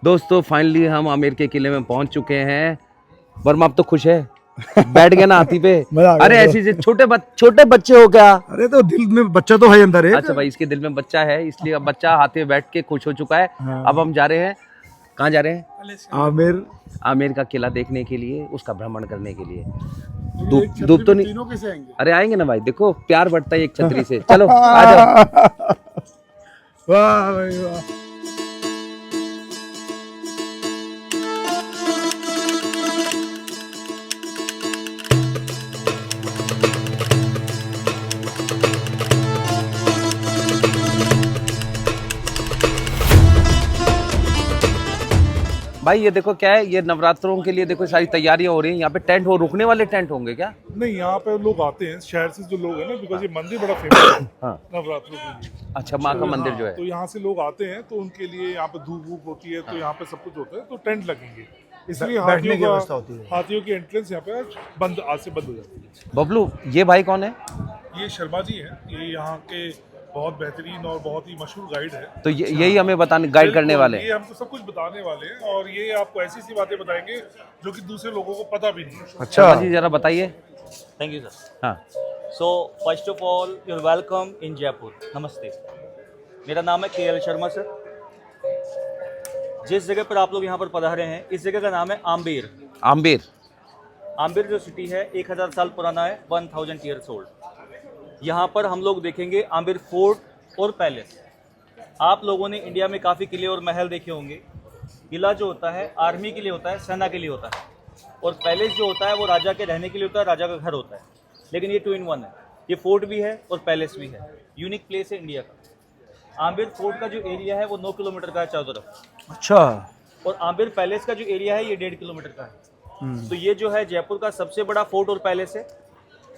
दोस्तों फाइनली हम आमेर के किले में पहुंच चुके हैं। वर्मा अब तो खुश है, बैठ गया ना हाथी पे। अरे ऐसी छोटे बच्चे हो क्या? अरे तो दिल में बच्चा तो है अंदर है। अच्छा भाई, इसके दिल में बच्चा है, इसलिए अब बच्चा हाथी पे बैठ के खुश हो चुका है। हाँ। अब हम जा रहे हैं, कहाँ जा रहे हैं? आमेर। आमेर का किला देखने के लिए, उसका भ्रमण करने के लिए। धूप तो नहीं? तीनों कैसे आएंगे? अरे आएंगे ना भाई, देखो प्यार बढ़ता है एक छतरी से। चलो आ जाओ। वाह भाई वाह। भाई ये देखो क्या है, ये नवरात्रों के लिए देखो सारी तैयारियां हो रही हैं। यहाँ पे टेंट हो, रुकने वाले टेंट होंगे क्या? नहीं, यहाँ पे लोग आते हैं शहर से जो लोग हैं ना, बिकॉज ये मंदिर बड़ा फेमस है हाँ। नवरात्रों के लिए। अच्छा, माँ का मंदिर जो है। तो यहाँ से लोग आते हैं, तो उनके लिए यहाँ पे धूप वूप होती है, तो यहाँ पे सब कुछ होता है, तो टेंट लगेंगे। इसलिए बैठने की व्यवस्था होती है। हाथियों की एंट्रेंस यहाँ पे बंद, आज से बंद हो जाती है। बबलू, ये भाई कौन है? ये शर्मा जी हैं, ये यहाँ के बहुत बेहतरीन और बहुत ही मशहूर गाइड है। तो यही हमें बताने, गाइड करने वाले हैं। ये हमको सब कुछ बताने वाले हैं, और ये आपको ऐसी सी बातें बताएंगे जो कि दूसरे लोगों को पता भी नहीं है। अच्छा जी, जरा बताइए। Thank you, sir. हाँ। So, first of all, you're welcome in Jaipur. नमस्ते। मेरा नाम है KL शर्मा सर। जिस जगह पर आप लोग यहाँ पर पधारे हैं, इस जगह का नाम है आम्बेर। आम्बेर। आम्बेर जो सिटी है 1000 साल पुराना है, 1000 years old। यहाँ पर हम लोग देखेंगे आम्बेर फोर्ट और पैलेस। आप लोगों ने इंडिया में काफ़ी किले और महल देखे होंगे। किला जो होता है आर्मी के लिए होता है, सेना के लिए होता है, और पैलेस जो होता है वो राजा के रहने के लिए होता है, राजा का घर होता है। लेकिन ये 2 in 1 है, ये फोर्ट भी है और पैलेस भी है। यूनिक प्लेस है इंडिया का। आम्बेर फोर्ट का जो एरिया है वो 9 किलोमीटर का है चारों तरफ, अच्छा। और आम्बेर पैलेस का जो एरिया है ये 1.5 किलोमीटर का है। तो ये जो है जयपुर का सबसे बड़ा फोर्ट और पैलेस है,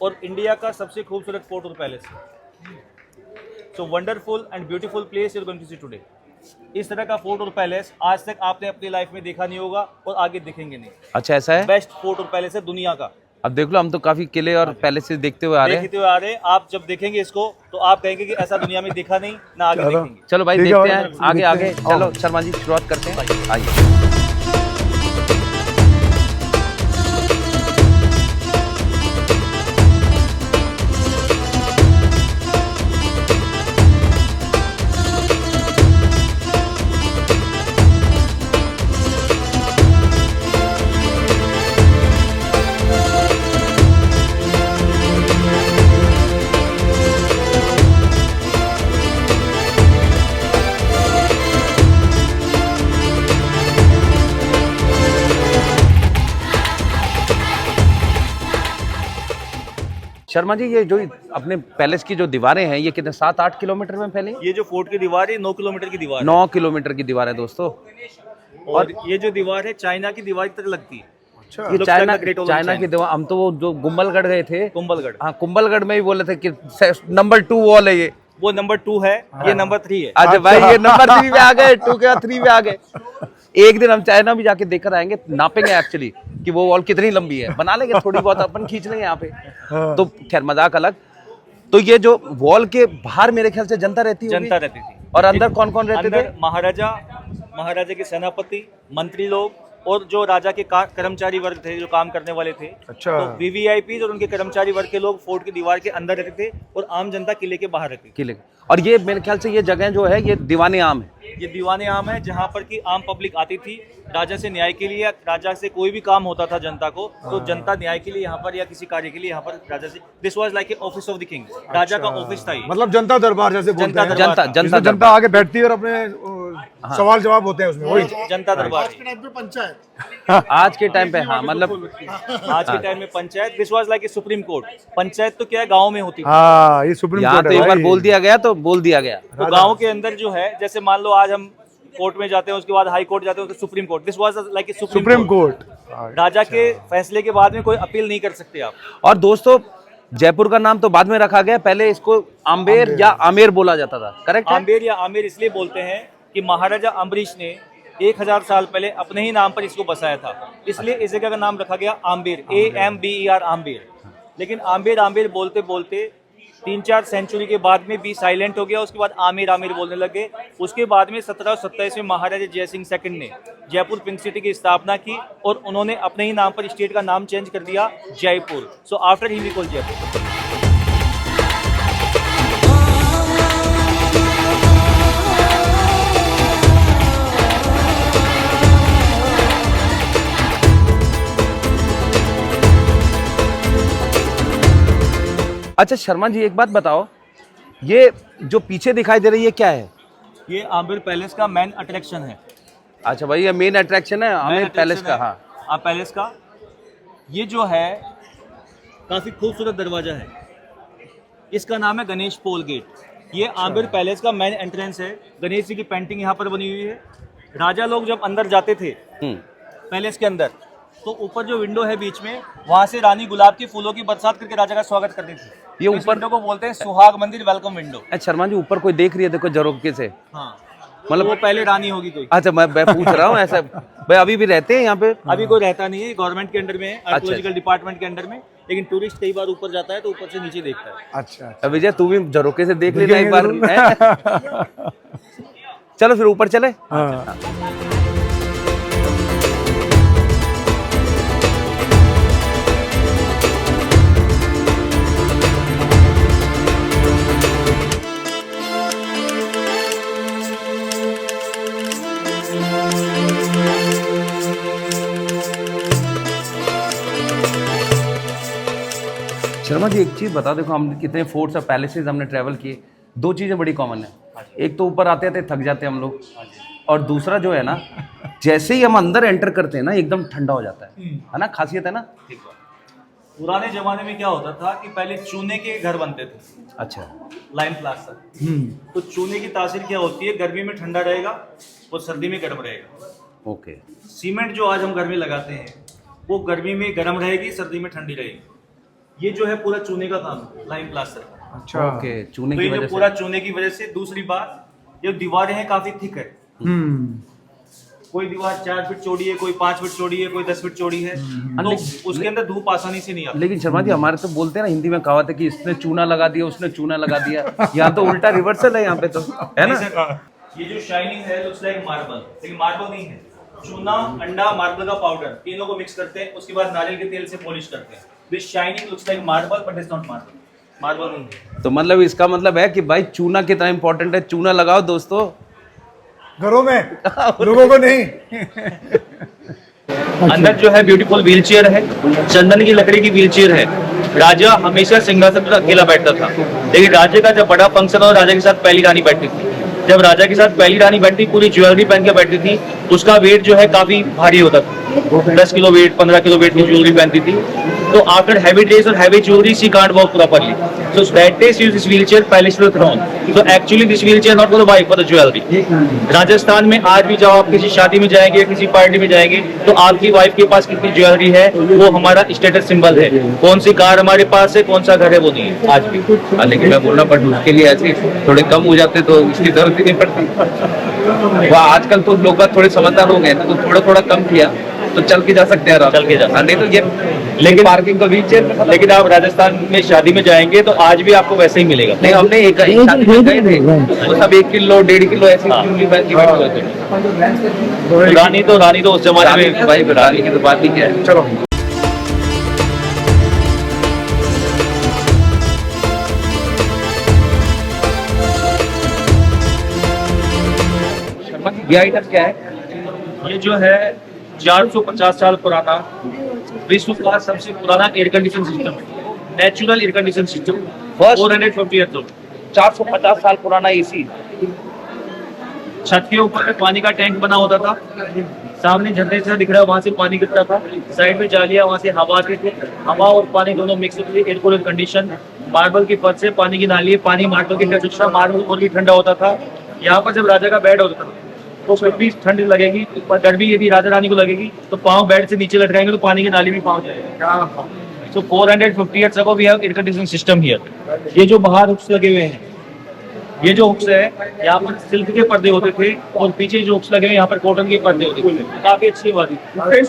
और इंडिया का सबसे खूबसूरत फोर्ट और पैलेस है। So wonderful and beautiful place you are going to see today. इस तरह का फोर्ट और पैलेस आज तक आपने अपनी लाइफ में देखा नहीं होगा और आगे देखेंगे नहीं। अच्छा ऐसा है? बेस्ट फोर्ट और पैलेस है दुनिया का। अब देख लो, हम तो काफी किले और पैलेसेस देखते हुए आ रहे हैं। देखते हुए आ रहे हैं, आप जब देखेंगे इसको तो आप कहेंगे कि ऐसा दुनिया में देखा नहीं ना, आगे देखेंगे। चलो भाई ठीक है, देखते और हैं आगे देखते आगे। हैं। चलो शर्मा जी शुरुआत करते हैं, आइए। शर्मा जी, ये जो अपने पैलेस की जो दीवारें हैं, ये कितने 7-8 किलोमीटर में फैली? ये जो फोर्ट की दीवार है 9 किलोमीटर की दीवार है। 9 किलोमीटर की दीवार है दोस्तों। और ये जो दीवार है चाइना की दीवार की तरह लगती है। अच्छा। ये looks like China the Great Wall of China China। की दीवार। हम तो वो जो कुंभलगढ़ गए थे, कुंभलगढ़, हाँ कुंभलगढ़ में भी बोले थे कि नंबर 2 वॉल है ये। वो नंबर 2 है, ये नंबर 3 है। अच्छा भाई, ये नंबर 3 पे आ गए, 2 के बाद 3 पे आ गए। एक दिन हम चाइना भी जाके देख कर आएंगे, नापेंगे एक्चुअली कि वो वॉल कितनी लंबी है, बना लेंगे थोड़ी बहुत, अपन खींच लेंगे यहाँ पे। तो खैर मजाक अलग। तो ये जो वॉल के बाहर मेरे ख्याल से जनता रहती होगी। जनता रहती थी। और अंदर कौन कौन रहते थे? अंदर महाराजा के सेनापति, मंत्री लोग, और जो राजा के कर्मचारी वर्ग थे, जो काम करने वाले थे। अच्छा। तो VVIP और उनके कर्मचारी वर्ग के लोग फोर्ट की दीवार के अंदर रहते थे, और आम जनता किले के बाहर रहती थी। किले। और ये मेरे ख्याल से ये जगह जो है ये दीवाने आम है। ये दीवाने आम है, जहाँ पर की आम पब्लिक आती थी राजा से न्याय के लिए। राजा से कोई भी काम होता था जनता को, तो जनता न्याय के लिए यहाँ पर या किसी कार्य के लिए यहाँ पर राजा से, this was like a office of the king. राजा का ऑफिस था ये। मतलब जनता दरबार जैसे बोलते जनता हैं। दरबार था। जनता जनता आगे बैठती है और अपने सवाल जवाब होते हैं उसमें, वही। जनता दरबार आज के टाइम पे पंचायत, आज के टाइम पे, हाँ मतलब आज के टाइम में panchayat, this was like a supreme court. Panchayat तो क्या है, गाँव में होती थी। हाँ, ये सुप्रीम यहाँ कोर्ट तो है एक बार भाई। बोल दिया गया तो बोल दिया गया। तो गांव के अंदर जो है, जैसे मान लो आज हम कोर्ट में जाते हैं, उसके बाद हाई कोर्ट जाते हैं, तो supreme court, this was like a supreme court. राजा के फैसले के बाद में कोई अपील नहीं कर सकते आप। और दोस्तों जयपुर का नाम तो बाद में रखा गया, पहले इसको आम्बेर या आमेर बोला जाता था, करेक्ट है? आम्बेर या आमेर इसलिए बोलते हैं कि महाराजा अम्बरीश ने 1000 साल पहले अपने ही नाम पर इसको बसाया था, इसलिए इस जगह का नाम रखा गया आम्बेर, AMBER आम्बेर। लेकिन आम्बेर बोलते बोलते 3-4 सेंचुरी के बाद में भी साइलेंट हो गया, उसके बाद आमिर आमिर बोलने लगे। उसके बाद में 1727 में महाराजा जयसिंह सेकंड ने जयपुर पिंक सिटी की स्थापना की और उन्होंने अपने ही नाम पर स्टेट का नाम चेंज कर दिया Jaipur. So after he we call Jaipur. अच्छा शर्मा जी एक बात बताओ, ये जो पीछे दिखाई दे रही है क्या है? ये आमिर पैलेस का मेन अट्रैक्शन है। अच्छा भाई ये मेन अट्रैक्शन है आमिर पैलेस का। हाँ पैलेस का ये जो है काफी खूबसूरत दरवाजा है, इसका नाम है गणेश पोल गेट। ये आमिर पैलेस का मेन एंट्रेंस है। गणेश जी की पेंटिंग यहाँ पर बनी हुई है। राजा लोग जब अंदर जाते थे पैलेस के अंदर, तो ऊपर जो विंडो है बीच में, वहां से रानी गुलाब के फूलों की बरसात करके राजा का स्वागत करती थी। ये इस ऊपर विंडो को बोलते हैं सुहाग मंदिर वेलकम विंडो। शर्मा जी ऊपर कोई देख रही है देखो झरोके से? हाँ मतलब वो पहले रानी होगी कोई। अच्छा मैं पूछ रहा हूँ ऐसा भाई अभी भी रहते हैं यहाँ पे? अभी कोई रहता नहीं है, गवर्नमेंट के अंडर में है, आर्कियोलॉजिकल डिपार्टमेंट के अंडर में। लेकिन टूरिस्ट कई बार ऊपर जाता है तो ऊपर से नीचे देखता है। अच्छा अब विजय तू भी झरोके से देख लेना एक बार हैं? चलो फिर ऊपर चले। हाँ। शर्मा जी एक चीज बता, देखो हम कितने फोर्ट्स और पैलेसेस हमने ट्रैवल किए, दो चीजें बड़ी कॉमन है। एक तो ऊपर आते आते थक जाते हैं हम लोग, और दूसरा जो है ना जैसे ही हम अंदर एंटर करते हैं ना एकदम ठंडा हो जाता है ना, खासियत है ना। पुराने जमाने में क्या होता था कि पहले चूने के घर बनते थे। अच्छा लाइम प्लास्टर। तो चूने की तासीर क्या होती है, गर्मी में ठंडा रहेगा और सर्दी में गर्म रहेगा। ओके। सीमेंट जो आज हम घर में लगाते हैं वो गर्मी में गर्म रहेगी, सर्दी में ठंडी रहेगी। ये जो है पूरा चूने का काम है, लाइम प्लास्टर। अच्छा ओके चूने तो की ये जो वजह पूरा से। चूने की वजह से। दूसरी बात, ये दीवारें हैं काफी थिक है। कोई दीवार 4 फीट चौड़ी है, कोई 5 फीट चौड़ी है, कोई 10 फीट चौड़ी है। तो उसके अंदर धूप आसानी से नहीं आती। लेकिन शर्मा जी हमारे तो बोलते हैं ना हिंदी में कहावत है कि इसने चूना लगा दिया उसने चूना लगा दिया, यहाँ तो उल्टा रिवर्सल है यहाँ पे तो, है ना? ये जो शाइनिंग है लुक्स लाइक मार्बल, लेकिन मार्बल नहीं है। चूना, अंडा, मार्बल का पाउडर, तीनों को मिक्स करते हैं, उसके बाद नारियल के तेल से पॉलिश करते हैं। This shining looks like marble but it's not marble. Marble नहीं है। तो मतलब इसका मतलब है कि भाई चूना कितना इंपॉर्टेंट है, चूना लगाओ दोस्तों घरों में, लोगों को नहीं। अंदर जो है ब्यूटीफुल व्हील चेयर है, चंदन की लकड़ी की व्हील चेयर है। राजा हमेशा सिंहासन पर अकेला बैठता था, लेकिन राजा का जब बड़ा फंक्शन हो, राजा के साथ पहली रानी बैठती थी। जब राजा के साथ पहली रानी बैठती, पूरी ज्वेलरी पहन के बैठती थी, उसका वेट जो है काफी भारी होता था। 10 किलो वेट, 15 किलो वेट की ज्वेलरी पहनती थी। तो आफ्टर हैवी ड्रेस और heavy jewellery she can't walk properly, so that day she used this wheelchair palace to the throne. So actually this wheelchair not for the wife, for the jewelry. Rajasthan में आज भी जब आप किसी शादी में जाएंगे, किसी पार्टी में जाएंगे, तो आपकी वाइफ के पास कितनी ज्वेलरी है वो हमारा स्टेटस सिंबल है। कौन सी कार हमारे पास है, कौन सा घर है, वो नहीं है आज भी। लेकिन मैं बोलना पड़ उसके लिए ऐसे थोड़े कम हो जाते तो इसकी जरूरत ही नहीं पड़ती। वह आजकल तो लोग थोड़े समझदार हो गए तो थोड़ा थोड़ा कम किया तो चल के जा सकते हैं, चल के जा सकते हैं। नहीं तो ये लेकिन पार्किंग का व्हीलचेयर। लेकिन आप राजस्थान में शादी में जाएंगे तो आज भी आपको वैसे ही मिलेगा। नहीं हमने एक शादी में गए थे, वो सब 1 किलो 1.5 किलो ऐसी हाँ। ज्वेलरी पहन के बैठे हुए थे। रानी तो उस जमाने में भाई रानी की तो बात ही क्या है। चलो ये आइटम क्या है? ये जो है 450 साल पुराना विश्व का सबसे पुराना एयर कंडीशन सिस्टम है, natural air condition system. 450 years old, 450 साल पुराना एसी। छत के ऊपर पानी का टैंक बना होता था, सामने झरने से दिख रहा है, वहां से पानी गिरता था, साइड में जालियां, वहां से हवा आती थी, हवा और पानी दोनों मिक्स होती थी, एयर कूलर कंडीशन। मार्बल की फर्श से पानी की नाली है, पानी मार्बल के टच था, मार्बल और भी ठंडा होता था। यहाँ पर जब राजा का बेड होता था तो फिर भी ठंड लगेगी, पर गर्मी यदि राजा रानी को लगेगी तो पाँव बेड से नीचे लटकाएंगे तो पानी की नाली में पाँव जाएगा। So 450 years ago we have air conditioning system here. ये जो बाहर हुक्स लगे हुए हैं, ये जो हुक्स है यहाँ पर सिल्क के पर्दे होते थे और पीछे जो हुक्स लगे हुए यहाँ पर कॉटन के पर्दे होते थे। काफी अच्छी बात है।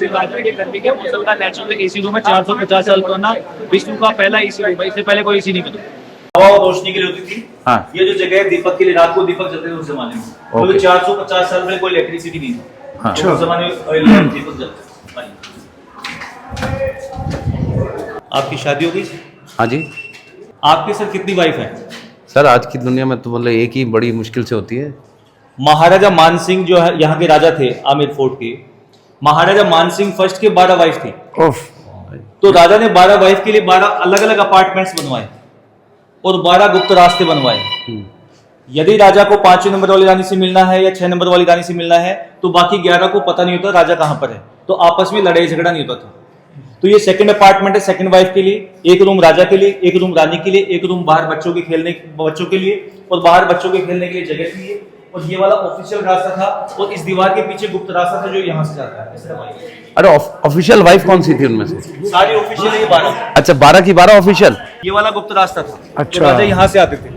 राजा के गर्मी के मौसम का नेचुरल एसी रूम है, 450 साल पुराना, विश्व का पहला एसी रूम है, इससे पहले कोई एसी नहीं बना। हवा और रोशनी के लिए होती थी। हाँ। ये जो जगह है दीपक के लिए, रात को दीपक जलते थे उस जमाने में। ओके। तो 450 साल पहले कोई इलेक्ट्रिसिटी नहीं था। हाँ। तो उस जमाने में ऑयल दीपक जलते थे। आपकी शादी हो गई? हाँ जी आपके सर कितनी वाइफ है? सर, आज की दुनिया में तो मतलब एक ही बड़ी मुश्किल से होती है। महाराजा मानसिंह जो है यहाँ के राजा थे आमेर फोर्ट के, महाराजा मानसिंह फर्स्ट के 12 वाइफ थी। तो राजा ने 12 वाइफ के लिए 12 अलग अलग अपार्टमेंट्स बनवाए और 12 गुप्त रास्ते बनवाए। यदि राजा को 5वें नंबर वाली रानी से मिलना है या 6 नंबर वाली रानी से मिलना है तो बाकी 11 को पता नहीं होता राजा कहां पर है, तो आपस में लड़ाई झगड़ा नहीं होता था। तो ये सेकंड अपार्टमेंट है सेकंड वाइफ के लिए, एक रूम राजा के लिए, एक रूम रानी के लिए, एक रूम बाहर बच्चों के लिए और बाहर बच्चों के खेलने के लिए जगह के लिए। और ये वाला ऑफिशियल रास्ता था और इस दीवार के पीछे गुप्त रास्ता था जो यहाँ से जाता है। इस तरह वाइफ। अरे ऑफिशियल वाइफ कौन सी थी उनमें से? सारी ऑफिशियल है ये 12। अच्छा, 12 की 12 ऑफिशियल। ये वाला गुप्त रास्ता था। अच्छा। तो राजा यहाँ से आते थे।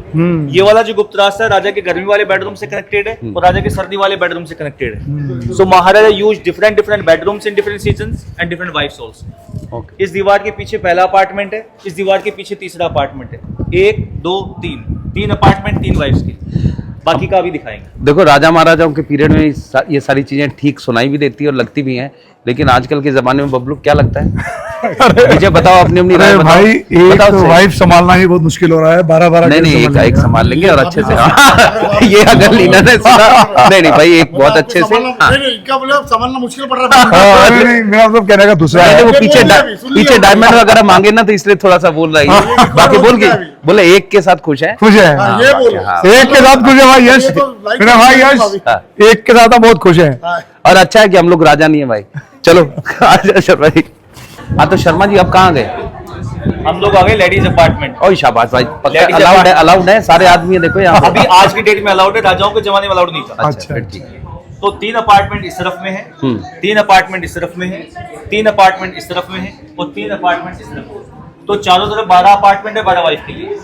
ये वाला जो गुप्त रास्ता है राजा के गर्मी वाले बेडरूम से कनेक्टेड है और राजा के सर्दी वाले बेडरूम से कनेक्टेड है। So maharaja use different bedrooms in different seasons and different wives also. Okay. इस दीवार के पीछे पहला अपार्टमेंट है, इस दीवार के पीछे तीसरा अपार्टमेंट है। 1 2 3 अपार्टमेंट 3 वाइफ्स के, बाकी का अभी दिखाएंगे। देखो, राजा महाराजाओं के पीरियड में ये सारी चीजें ठीक सुनाई भी देती है और लगती भी हैं, लेकिन आजकल के जमाने में बबलू क्या लगता है? मुझे बताओ, अपनी अपनी राय अरे बताओ। भाई, एक बताओ सही। वाइफ संभालना ही बहुत मुश्किल हो रहा है। 12 नहीं, एक संभाल लेंगे और अच्छे से। ये अगर लीना ने सुना, नहीं भाई, एक बहुत अच्छे से। हाँ। क्या बोले, संभालना मुश्किल पड़ रहा है। नहीं, मेरा मतलब कहने का दूसरा है। वो पीछे डायमंड वगैरह मांगे ना, तो इसलिए थोड़ा सा बोल रही है। बाकी बोले एक के साथ खुश है। खुश है, ये बोलो। हाँ। एक के साथ खुश है भाई यश, मेरा भाई यश एक के साथ बहुत खुश है। और अच्छा है कि हम लोग राजा नहीं है भाई। चलो आ जाओ शर्मा जी। हाँ, तो शर्मा जी अब कहाँ गए? हम लोग आ गए लेडीज अपार्टमेंट। ओह शाबाश भाई, Ladies अलाउड है, अलाउड है, सारे आदमी है, देखो यहाँ। अभी आज की डेट में अलाउड है, राजाओं के जमाने में अलाउड नहीं था। अच्छा, फिर ठीक है। तो 3 अपार्टमेंट इस तरफ में है, 3 अपार्टमेंट इस तरफ में है, 3 अपार्टमेंट इस तरफ में है और 3 अपार्टमेंट इस तरफ में। तो चारों तरफ 12 अपार्टमेंट है 12 वाइफ के लिए।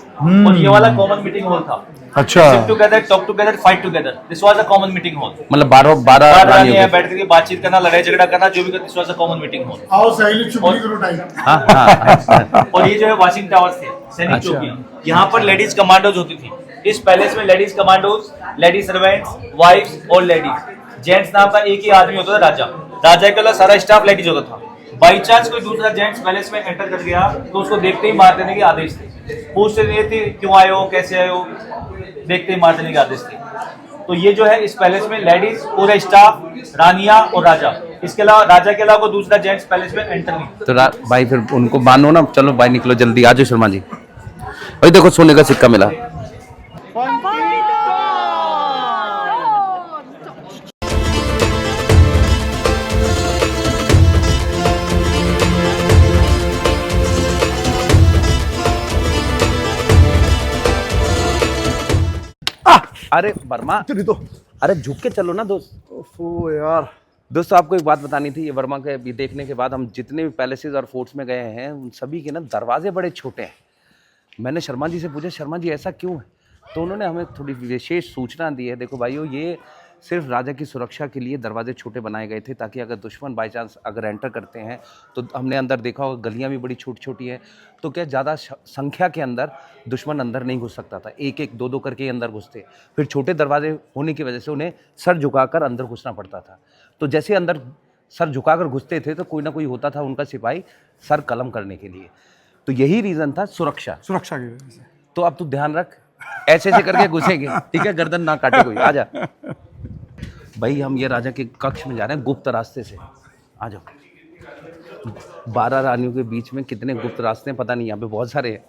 और ये वाला कॉमन मीटिंग हॉल था। अच्छा। Sit together, talk together, fight together. This was a common meeting hall. मतलब 12 रानियों के। बैठ करके बातचीत करना, लड़ाई झगड़ा करना, जो भी करना, this was a common meeting hall. आओ सहेली चुगली करो टाइम। हाँ, हाँ। और ये जो है वाशिंग टावर्स थे, सैनिक अच्छा। चौकियां। यहाँ पर लेडीज कमांडोज होती थी। इस पैलेस में ladies commandos, ladies servants, wives और लेडीज। जेंट्स नाम का एक ही आदमी होता था राजा। राजा के अलावा सारा स्टाफ लेडीज होता था। बाई चांस कोई दूसरा जेंट्स पैलेस में एंटर कर गया तो उसको देखते ही मार देने के आदेश थे। पूछते नहीं थे क्यों आए हो, कैसे आए हो, देखते ही मार देने के आदेश थे। तो ये जो है इस पैलेस में लेडीज, पूरा स्टाफ, रानियां और राजा, इसके अलावा राजा के अलावा कोई दूसरा जेंट्स पैलेस में एंटर नहीं। तो भाई फिर उनको मानो ना। चलो भाई निकलो जल्दी, आ जाओ शर्मा जी। भाई देखो, सोने का सिक्का मिला। अरे वर्मा, तो अरे झुक के चलो ना दोस्त। ओफो यार। दोस्तों, आपको एक बात बतानी थी। ये वर्मा के भी देखने के बाद हम जितने भी पैलेसेस और फोर्ट्स में गए हैं उन सभी के ना दरवाजे बड़े छोटे हैं। मैंने शर्मा जी से पूछा, शर्मा जी ऐसा क्यों है? तो उन्होंने हमें थोड़ी विशेष सूचना दी है। देखो भाइयों, ये सिर्फ राजा की सुरक्षा के लिए दरवाजे छोटे बनाए गए थे, ताकि अगर दुश्मन बाई चांस अगर एंटर करते हैं तो हमने अंदर देखा होगा गलियां भी बड़ी छोटी छोटी हैं, तो क्या ज़्यादा संख्या के अंदर दुश्मन अंदर नहीं घुस सकता था। एक एक दो दो करके अंदर घुसते। फिर छोटे दरवाजे होने की वजह से उन्हें सर झुकाकर अंदर घुसना पड़ता था। तो जैसे अंदर सर झुकाकर घुसते थे तो कोई ना कोई होता था उनका सिपाही सर कलम करने के लिए। तो यही रीज़न था, सुरक्षा की वजह से। तो अब तू ध्यान रख, ऐसे ऐसे करके घुसेंगे, ठीक है? गर्दन ना काटे कोई। आ जा भाई, हम ये राजा के कक्ष में जा रहे हैं गुप्त रास्ते से। आ जाओ। 12 रानियों के बीच में कितने गुप्त रास्ते हैं पता नहीं, यहाँ पे बहुत सारे हैं।